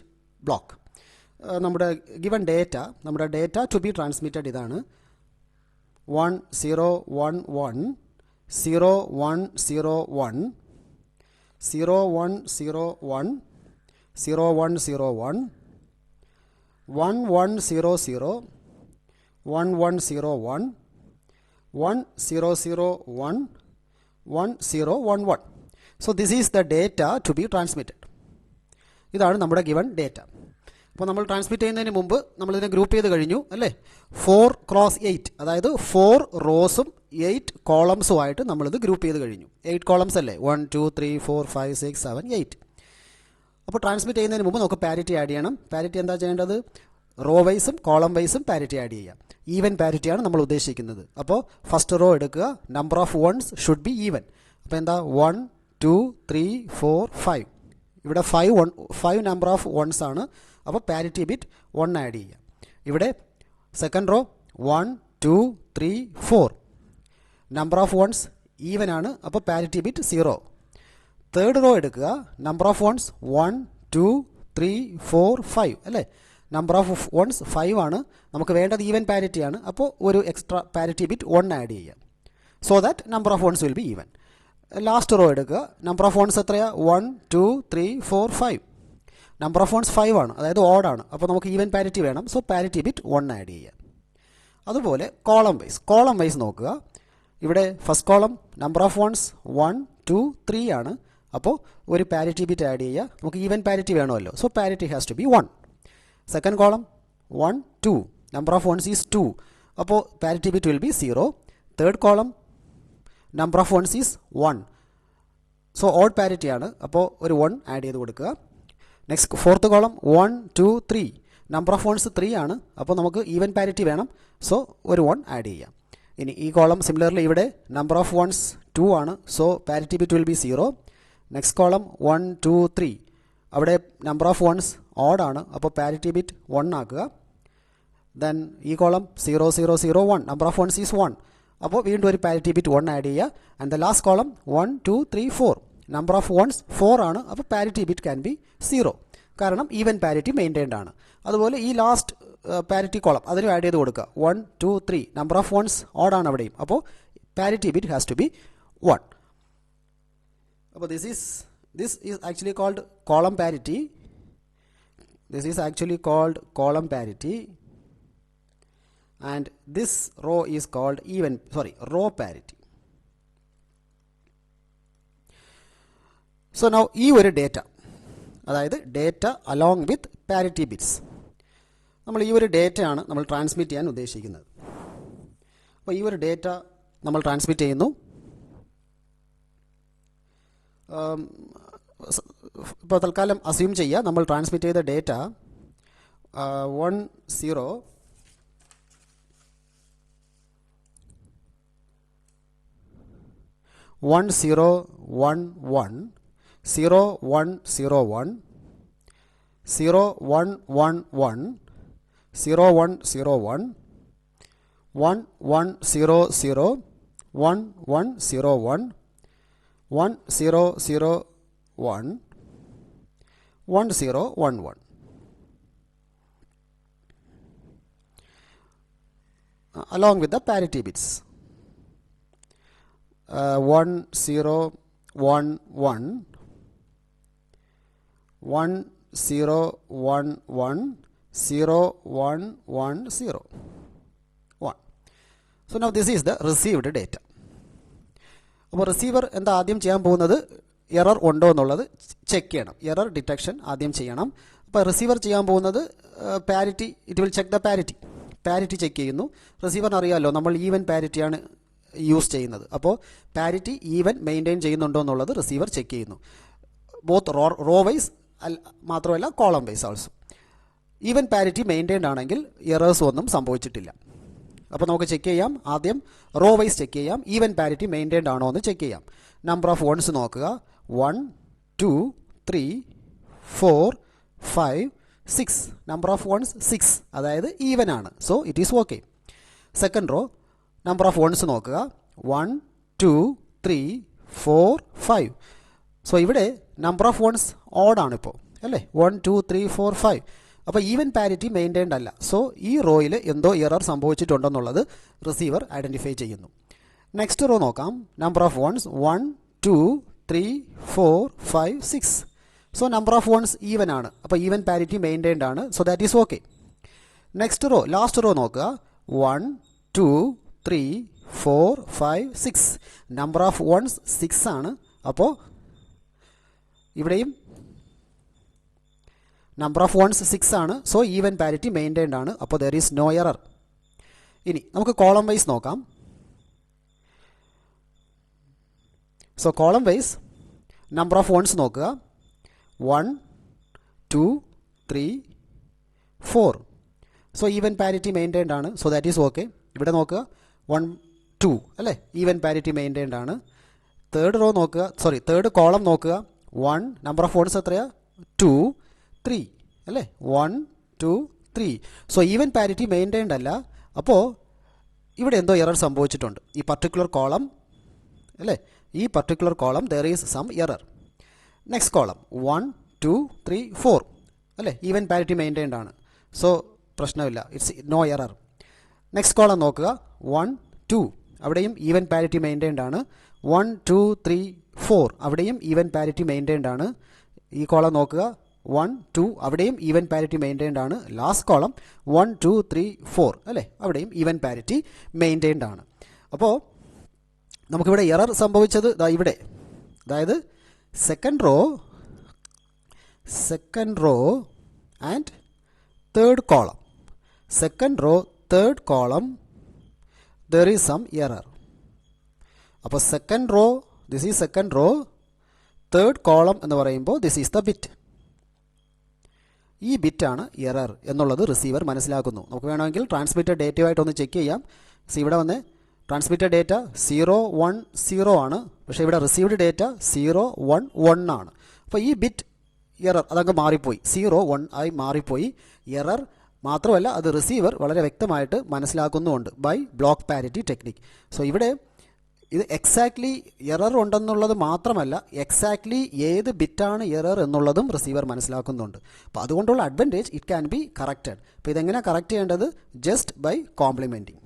block. നമ്മുടെ ഗിവൺ നമ്മുടെ ഡേറ്റ ടു ബി ട്രാൻസ്മിറ്റഡ് ഇതാണ്. 1 0 1 1 0 1 0 1 0 1 0 1 0 1 0 1 1 1 0 0 1 1 0 1 1 0 0 1 1 0 1 1. So this is the data to be transmitted. ഇതാണ് നമ്മുടെ ഗിവൺ ഡേറ്റ. അപ്പോൾ നമ്മൾ ട്രാൻസ്മിറ്റ് ചെയ്യുന്നതിന് മുമ്പ് നമ്മളിതിനെ ഗ്രൂപ്പ് ചെയ്ത് കഴിഞ്ഞു അല്ലേ? 4 × 8 അതായത് 4 റോസും 8 കോളംസുമായിട്ട് നമ്മളിത് ഗ്രൂപ്പ് ചെയ്ത് കഴിഞ്ഞു. 8 കോളംസ് അല്ലേ? 1 2 3 4 5 6 7 8. അപ്പോൾ ട്രാൻസ്മിറ്റ് ചെയ്യുന്നതിന് മുമ്പ് നമുക്ക് പാരിറ്റി ആഡ് ചെയ്യണം. പാരിറ്റി എന്താ ചെയ്യേണ്ടത്? റോ വൈസും കോളം വൈസും പാരിറ്റി ആഡ് ചെയ്യാം. ഈവൻ പാരിറ്റിയാണ് നമ്മൾ ഉദ്ദേശിക്കുന്നത്. അപ്പോൾ ഫസ്റ്റ് റോ എടുക്കുക. Number of ones should be even. അപ്പോൾ എന്താ? 1 2 3 4 5. ഇവിടെ 5 നമ്പർ ഓഫ് വൺസ് ആണ്. അപ്പോൾ പാരിറ്റി ബിറ്റ് 1 ആഡ് ചെയ്യുക. ഇവിടെ second row 1 2 3 4 number of ones even ആണ്. അപ്പോൾ പാരിറ്റി ബിറ്റ് 0. തേർഡ് റോ എടുക്കുക. നമ്പർ ഓഫ് വൺസ് 1 2 3 4 5 അല്ലേ? നമ്പർ ഓഫ് വൺസ് 5 ആണ്. നമുക്ക് വേണ്ടത് ഈവൻ പാരിറ്റിയാണ്. അപ്പോൾ ഒരു എക്സ്ട്രാ പാരിറ്റി ബിറ്റ് 1 ആഡ് ചെയ്യുക. So that number of ones will be even. Last row എടുക്കുക. നമ്പർ ഓഫ് വൺസ് എത്രയാണ്? 1 2 3 4 5. നമ്പർ ഓഫ് വൺസ് 5 ആണ്. അതായത് ഓഡാണ്. അപ്പോൾ നമുക്ക് ഈവൻ പാരിറ്റി വേണം. സോ പാരിറ്റി ബിറ്റ് 1 ആഡ് ചെയ്യുക. അതുപോലെ കോളം വൈസ് നോക്കുക. ഇവിടെ first column number of ones 1 2 3 ആണ്. അപ്പോൾ ഒരു പാരിറ്റി ബിറ്റ് ആഡ് ചെയ്യുക. നമുക്ക് ഈവൻ പാരിറ്റി വേണമല്ലോ. So parity has to be 1. Second column 1 2 number of ones is 2. അപ്പോൾ parity bit will be 0. Third column number of ones is 1. So odd parity ആണ്. അപ്പോൾ ഒരു 1 ആഡ് ചെയ്ത് കൊടുക്കുക. Next fourth column 1 2 3 number of ones 3 ആണ്. അപ്പോൾ നമുക്ക് even parity വേണം. സോ ഒരു 1 ആഡ് ചെയ്യാം. ഇനി ഈ കോളം സിമിലർലി ഇവിടെ നമ്പർ ഓഫ് വൺസ് 2 ആണ്. So parity bit will be 0. Next column 1 2 3 അവിടെ നമ്പർ ഓഫ് വൺസ് ഓഡ് ആണ്. അപ്പോൾ പാരിറ്റി ബിറ്റ് 1 ആക്കുക. ദെൻ ഈ column 0 0 0 1 number of ones is 1. അപ്പോൾ വീണ്ടും ഒരു പാരിറ്റി ബിറ്റ് 1 ആഡ് ചെയ്യുക. And the last column 1 2 3 4 number of ones 4 ആണ്. അപ്പോൾ പാരിറ്റി ബിറ്റ് ക്യാൻ ബി 0 കാരണം ഈവൻ പാരിറ്റി മെയിൻറ്റൈൻഡ് ആണ്. അതുപോലെ ഈ ലാസ്റ്റ് പാരിറ്റി കോളം അതിന് ആഡ് ചെയ്ത് കൊടുക്കുക. 1 2 3 നമ്പർ ഓഫ് വൺസ് ഓഡ് ആണ് അവിടെയും. അപ്പോൾ parity bit has to be 1. അപ്പോൾ this is actually called column parity. This is actually called column parity, and this row is called row parity. So now ഈ ഒരു data, അതായത് data along with parity bits, നമ്മൾ ഈ ഒരു ഡേറ്റയാണ് നമ്മൾ transmit ചെയ്യാൻ ഉദ്ദേശിക്കുന്നത്. അപ്പോൾ ഈ ഒരു ഡേറ്റ നമ്മൾ ട്രാൻസ്മിറ്റ് ചെയ്യുന്നു. ഇപ്പോൾ തൽക്കാലം അസ്യൂം ചെയ്യുക നമ്മൾ ട്രാൻസ്മിറ്റ് ചെയ്ത data 1 0 1 0 1 1 0 1 0 1 0 1 1 1 0 1 0 1 1 1 0 0 1 1 0 1 1 0 0 1 1 0 1 1. Along with the parity bits, 1 0 1 1 1 0 1 1 0 1 1 0 1. So now this is the received data. അപ്പോൾ റിസീവർ എന്താ ആദ്യം ചെയ്യാൻ പോകുന്നത്, എറർ ഉണ്ടോ എന്നുള്ളത് ചെക്ക് ചെയ്യണം. എറർ ഡിറ്റക്ഷൻ ആദ്യം ചെയ്യണം. അപ്പോൾ റിസീവർ ചെയ്യാൻ പോകുന്നത് parity, it will check the parity check ചെയ്യുന്നു. റിസീവറിന് അറിയാമല്ലോ നമ്മൾ ഈവൻ പാരിറ്റിയാണ് യൂസ് ചെയ്യുന്നത്. അപ്പോൾ പാരിറ്റി ഈവൻ മെയിൻറ്റെയിൻ ചെയ്യുന്നുണ്ടോ എന്നുള്ളത് റിസീവർ ചെക്ക് ചെയ്യുന്നു. ബോത്ത് റോ വൈസ് മാത്രമല്ല column vice also. Even parity maintained ആണെങ്കിൽ എറേഴ്സ് ഒന്നും സംഭവിച്ചിട്ടില്ല. അപ്പോൾ നമുക്ക് ചെക്ക് ചെയ്യാം. ആദ്യം റോ വൈസ് ചെക്ക് ചെയ്യാം, ഈവൻ പാരിറ്റി മെയിൻറ്റെയിൻഡ് ആണോ എന്ന് ചെക്ക് ചെയ്യാം. നമ്പർ ഓഫ് വൺസ് നോക്കുക. 1 2 3 4 5 6 നമ്പർ ഓഫ് വൺസ് 6, അതായത് ഈവൻ ആണ്. So it is okay. Second row number of ones നോക്കുക. 1 2 3 4 5. സോ ഇവിടെ നമ്പർ ഓഫ് വൺസ് ഓഡ് ആണ് ഇപ്പോൾ, അല്ലേ? 1 2 3 4 5. അപ്പോൾ ഈവൻ പാരിറ്റി മെയിൻറ്റെയിൻഡ് അല്ല. സോ ഈ റോയിൽ എന്തോ എറർ സംഭവിച്ചിട്ടുണ്ടെന്നുള്ളത് റിസീവർ ഐഡൻറ്റിഫൈ ചെയ്യുന്നു. നെക്സ്റ്റ് റോ നോക്കാം. Number of ones 1 2 3 4 5 6. So number of ones even ആണ്. അപ്പോൾ ഈവൻ പാരിറ്റി മെയിൻറ്റെയിൻഡ് ആണ്. So that is okay. Next row, last row നോക്കുക. 1 2 3 4 5 6 നമ്പർ ഓഫ് വൺസ് 6 ആണ്. അപ്പോൾ ഇവിടെയും നമ്പർ ഓഫ് വൺസ് 6 ആണ്. സോ ഈവൻ പാരിറ്റി മെയിൻറ്റെയിൻഡ് ആണ്. അപ്പോൾ ദർ ഈസ് നോ എറർ. ഇനി നമുക്ക് കോളം വൈസ് നോക്കാം. So column wise number of ones നോക്കുക. 1 2 3 4. സോ ഈവൻ പാരിറ്റി മെയിൻറ്റെയിൻഡ് ആണ്. So that is okay. ഇവിടെ നോക്കുക 1 2 അല്ലേ, ഈവൻ പാരിറ്റി മെയിൻറ്റെയിൻഡ് ആണ്. തേർഡ് റോ നോക്കുക, തേർഡ് കോളം നോക്കുക. 1 നമ്പർ ഓഫ് വൺസ് എത്രയാ, 2 3 അല്ലേ, 1 2 3. സോ ഈവൻ പാരിറ്റി മെയിൻറ്റെയിൻഡ് അല്ല. അപ്പോൾ ഇവിടെ എന്തോ എറർ സംഭവിച്ചിട്ടുണ്ട്. ഈ പർട്ടിക്കുലർ കോളം അല്ലേ, ഈ particular column there is some error. Next column 1 2 3 4 അല്ലേ, ഈവൻ പാരിറ്റി മെയിൻറ്റെയിൻഡ് ആണ്. സോ പ്രശ്നമില്ല, it's no error. Next column നോക്കുക. 1 2 അവിടെയും ഈവൻ പാരിറ്റി മെയിൻറ്റെയിൻഡ് ആണ്. 1 2 3 4 അവിടെയും ഈവൻ പാരിറ്റി മെയിൻറ്റെയിൻഡ് ആണ്. ഈ കോളം നോക്കുക. 1 2 അവിടെയും ഈവൻ പാരിറ്റി മെയിൻറ്റെയിൻഡ് ആണ്. ലാസ്റ്റ് കോളം 1 2 3 4 അല്ലേ, അവിടെയും ഈവൻ പാരിറ്റി മെയിൻറ്റെയിൻഡ് ആണ്. അപ്പോൾ നമുക്കിവിടെ എറർ സംഭവിച്ചത് ഇവിടെ, അതായത് second row and third column. Second row third column there is some error. അപ്പോൾ second row, this is second row, third column എന്ന് പറയുമ്പോൾ ദിസ് ഈസ് ദ ബിറ്റ്. ഈ ബിറ്റാണ് എറർ എന്നുള്ളത് റിസീവർ മനസ്സിലാക്കുന്നു. നമുക്ക് വേണമെങ്കിൽ ട്രാൻസ്മിറ്റഡ് ഡേറ്റയുമായിട്ടൊന്ന് ചെക്ക് ചെയ്യാം. ഇവിടെ വന്ന് ട്രാൻസ്മിറ്റഡ് ഡേറ്റ 0 1 0 ആണ്, പക്ഷേ ഇവിടെ റിസീവ്ഡ് ഡേറ്റ 0 1 1 ആണ്. അപ്പോൾ ഈ ബിറ്റ് എറർ അതങ്ങ് മാറിപ്പോയി, 0 1 ആയി മാറിപ്പോയി. എറർ മാത്രമല്ല അത് റിസീവർ വളരെ വ്യക്തമായിട്ട് മനസ്സിലാക്കുന്നുമുണ്ട് by block parity technique. So ഇവിടെ ഇത് എക്സാക്ട്ലി എറർ ഉണ്ടെന്നുള്ളത് മാത്രമല്ല, എക്സാക്ട്ലി ഏത് ബിറ്റാണ് എറർ എന്നുള്ളതും റിസീവർ മനസ്സിലാക്കുന്നുണ്ട്. അപ്പോൾ അതുകൊണ്ടുള്ള advantage it can be corrected. അപ്പോൾ ഇതെങ്ങനെ കറക്റ്റ് ചെയ്യേണ്ടത്? Just by complementing.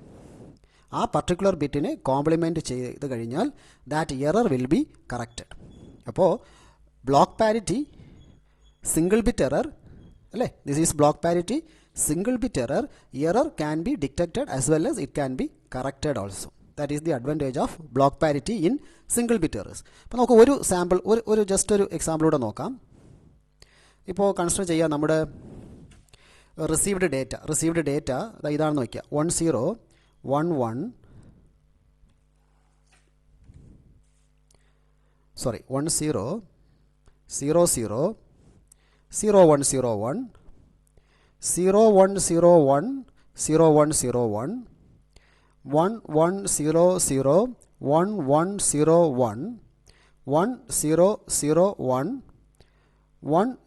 ആ പർട്ടിക്കുലർ ബിറ്റിനെ കോംപ്ലിമെൻറ്റ് ചെയ്ത് കഴിഞ്ഞാൽ that error will be corrected. അപ്പോൾ block parity single bit error അല്ലേ, this is block parity single bit error. Error can be detected as well as it can be corrected also. That is the advantage of block parity in single bit errors. അപ്പോൾ നമുക്ക് ഒരു sample just ഒരു എക്സാമ്പിളൂടെ നോക്കാം. ഇപ്പോൾ consider ചെയ്യാം നമ്മുടെ received data ഇതാണെന്ന് വയ്ക്കുക. 10 11 സോറി 10 00 0101 0101 0101 1100 1101 1001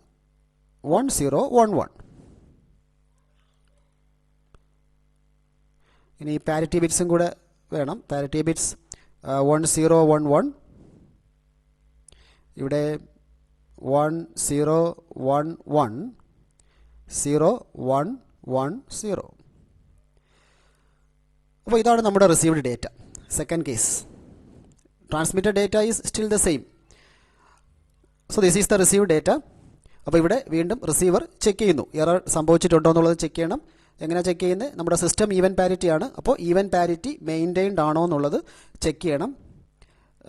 1011. ഇനി പാരിറ്റി ബിറ്റ്സും കൂടെ വേണം. പാരിറ്റി ബിറ്റ്സ് 1011 ഇവിടെ 1011 0110. അപ്പോൾ ഇതാണ് നമ്മുടെ received data. Second case transmitted data is still the same. So this is the received data. അപ്പോൾ ഇവിടെ വീണ്ടും റിസീവർ ചെക്ക് ചെയ്യുന്നു, എറർ സംഭവിച്ചിട്ടുണ്ടോ എന്നുള്ളത് ചെക്ക് ചെയ്യണം. എങ്ങനെ ചെക്ക് ചെയ്യുന്നത്? നമ്മുടെ സിസ്റ്റം ഈവൻ പാരിറ്റി ആണ്. അപ്പോൾ ഈവൻ പാരിറ്റി മെയിൻറ്റെയിൻഡ് ആണോ എന്നുള്ളത് ചെക്ക് ചെയ്യണം.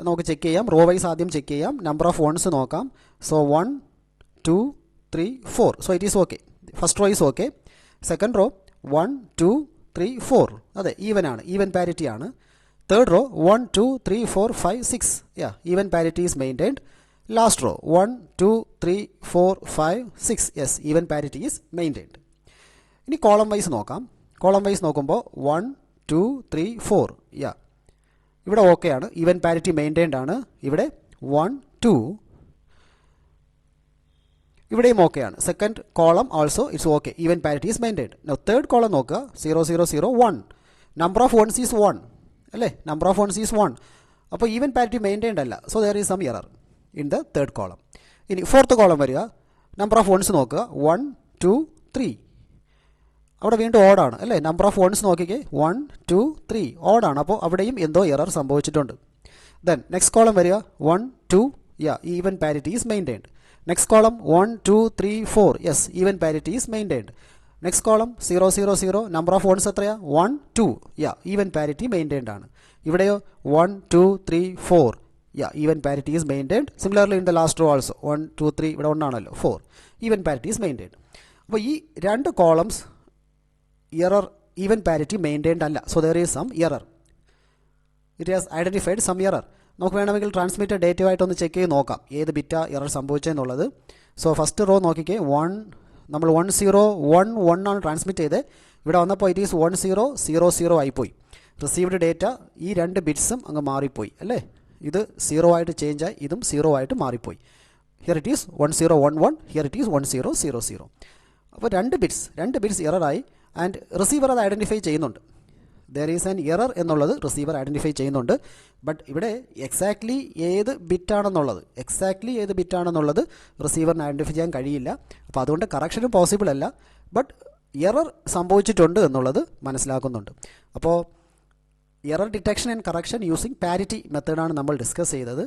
നമുക്ക് ചെക്ക് ചെയ്യാം. റോ വൈസ് ആദ്യം ചെക്ക് ചെയ്യാം. നമ്പർ ഓഫ് വൺസ് നോക്കാം. So 1 2 3 4. So it is okay. First row is okay. Second row 1 2 3 4. അതെ, ഈവൻ ആണ്, ഈവൻ പാരിറ്റി ആണ്. Third raw 1 2 3 4 5 6. Even parity is maintained. Last raw 1 2 3 4 5 6. Yes, even parity is maintained. ഇനി column wise നോക്കാം. Column vice നോക്കുമ്പോൾ 1 2 3 4. ഇവിടെ okay ആണ്, even parity maintained ആണ്. ഇവിടെ 1 2 ഇവിടെയും ഓക്കെ ആണ്. Second column also it's okay, even parity is maintained. Third column നോക്കുക. 0 0 0 1. നമ്പർ ഓഫ് വൺസ് ഈസ് 1 അല്ലേ, നമ്പർ ഓഫ് വൺസ് ഈസ് 1. അപ്പോൾ ഈവൻ പാരിറ്റി മെയിൻറ്റെയിൻഡ് അല്ല. So there is some error in the third column. ഇനി fourth column വരിക. Number of ones നോക്കുക. 1 2 3. അവിടെ വീണ്ടും ഓടാണ് അല്ലേ. നമ്പർ ഓഫ് വൺസ് നോക്കിക്കേ. 1 2 3 ഓടാണ്. അപ്പോൾ അവിടെയും എന്തോ എറർ സംഭവിച്ചിട്ടുണ്ട്. ദെൻ നെക്സ്റ്റ് കോളം വരിക. 1 2. Even parity is maintained. Next column 1 2 3 4. Yes, even parity is maintained. Next column 0 0 0. Number of wands എത്രയാ? 1 2. ഈവൻ പാരിറ്റി മെയിൻറ്റെയിൻഡ് ആണ്. ഇവിടെയോ 1 2 3 4. Even parity is maintained. Similarly in the last row also 1 2 3. ഇവിടെ ഒന്നാണല്ലോ 4. Even parity is maintained. അപ്പോൾ ഈ രണ്ട് columns error even parity maintained അല്ല. So there is some error. It has identified some error. നമുക്ക് വേണമെങ്കിൽ ട്രാൻസ്മിറ്റഡ് ഡേറ്റയുമായിട്ടൊന്ന് ചെക്ക് ചെയ്ത് നോക്കാം ഏത് ബിറ്റാ എറർ സംഭവിച്ചതെന്നുള്ളത്. സോ ഫസ്റ്റ് റോ നോക്കിക്കേ. നമ്മൾ 1011 ആണ് ട്രാൻസ്മിറ്റ് ചെയ്തത്. ഇവിടെ വന്നപ്പോൾ ഇറ്റ് ഈസ് 1000 ആയിപ്പോയി. റിസീവ്ഡ് ഡേറ്റ ഈ രണ്ട് ബിറ്റ്സും അങ്ങ് മാറിപ്പോയി അല്ലേ. ഇത് 0 ആയിട്ട് ചേഞ്ച് ആയി, ഇതും 0 ആയിട്ട് മാറിപ്പോയി. Here it is 1011, here it is 1000. അപ്പോൾ രണ്ട് ബിറ്റ്സ് എററായി. ആൻഡ് റിസീവർ അത് ഐഡൻറ്റിഫൈ ചെയ്യുന്നുണ്ട്. ദർ ഈസ് ആൻ എറർ എന്നുള്ളത് റിസീവർ ഐഡൻറ്റിഫൈ ചെയ്യുന്നുണ്ട്. ബട്ട് ഇവിടെ എക്സാക്ട്ലി ഏത് ബിറ്റാണെന്നുള്ളത് റിസീവറിന് ഐഡൻറ്റിഫൈ ചെയ്യാൻ കഴിയില്ല. അപ്പോൾ അതുകൊണ്ട് കറക്ഷനും പോസിബിൾ അല്ല. ബട്ട് എറർ സംഭവിച്ചിട്ടുണ്ട് എന്നുള്ളത് മനസ്സിലാക്കുന്നുണ്ട്. അപ്പോൾ error detection and correction using parity മെത്തേഡാണ് നമ്മൾ ഡിസ്കസ് ചെയ്തത്.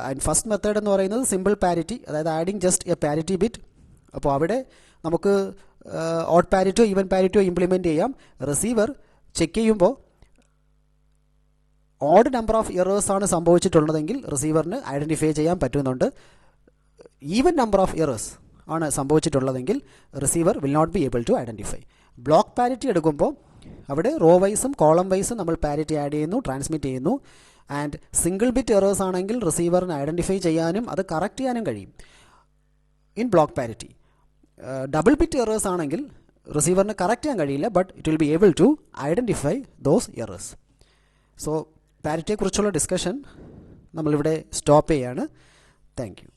ആൻഡ് ഫസ്റ്റ് മെത്തേഡ് എന്ന് പറയുന്നത് സിമ്പിൾ പാരിറ്റി, അതായത് adding just A parity bit. അപ്പോൾ അവിടെ നമുക്ക് ഓഡ് പാരിറ്റിയോ ഈവൻ പാരിറ്റിയോ ഇംപ്ലിമെൻറ്റ് ചെയ്യാം. റിസീവർ ചെക്ക് ചെയ്യുമ്പോൾ ഓഡ് നമ്പർ ഓഫ് എറേഴ്സാണ് സംഭവിച്ചിട്ടുള്ളതെങ്കിൽ റിസീവറിന് ഐഡൻറ്റിഫൈ ചെയ്യാൻ പറ്റുന്നുണ്ട്. ഈവൻ നമ്പർ ഓഫ് എറേഴ്സ് ആണ് സംഭവിച്ചിട്ടുള്ളതെങ്കിൽ receiver will not be able to identify. Block parity എടുക്കുമ്പോൾ അവിടെ റോ വൈസും കോളം വൈസും നമ്മൾ പാരിറ്റി ആഡ് ചെയ്യുന്നു, ട്രാൻസ്മിറ്റ് ചെയ്യുന്നു. ആൻഡ് സിംഗിൾ ബിറ്റ് എറേഴ്സ് ആണെങ്കിൽ റിസീവറിന് ഐഡൻറ്റിഫൈ ചെയ്യാനും അത് കറക്റ്റ് ചെയ്യാനും കഴിയും in block parity. Double bit errors ആണെങ്കിൽ റിസീവറിന് കറക്റ്റ് ചെയ്യാൻ കഴിയില്ല, but it will be able to identify those errors. So പാരിറ്റിയെക്കുറിച്ചുള്ള ഡിസ്കഷൻ നമ്മളിവിടെ സ്റ്റോപ്പ് ചെയ്യാണ്. Thank U.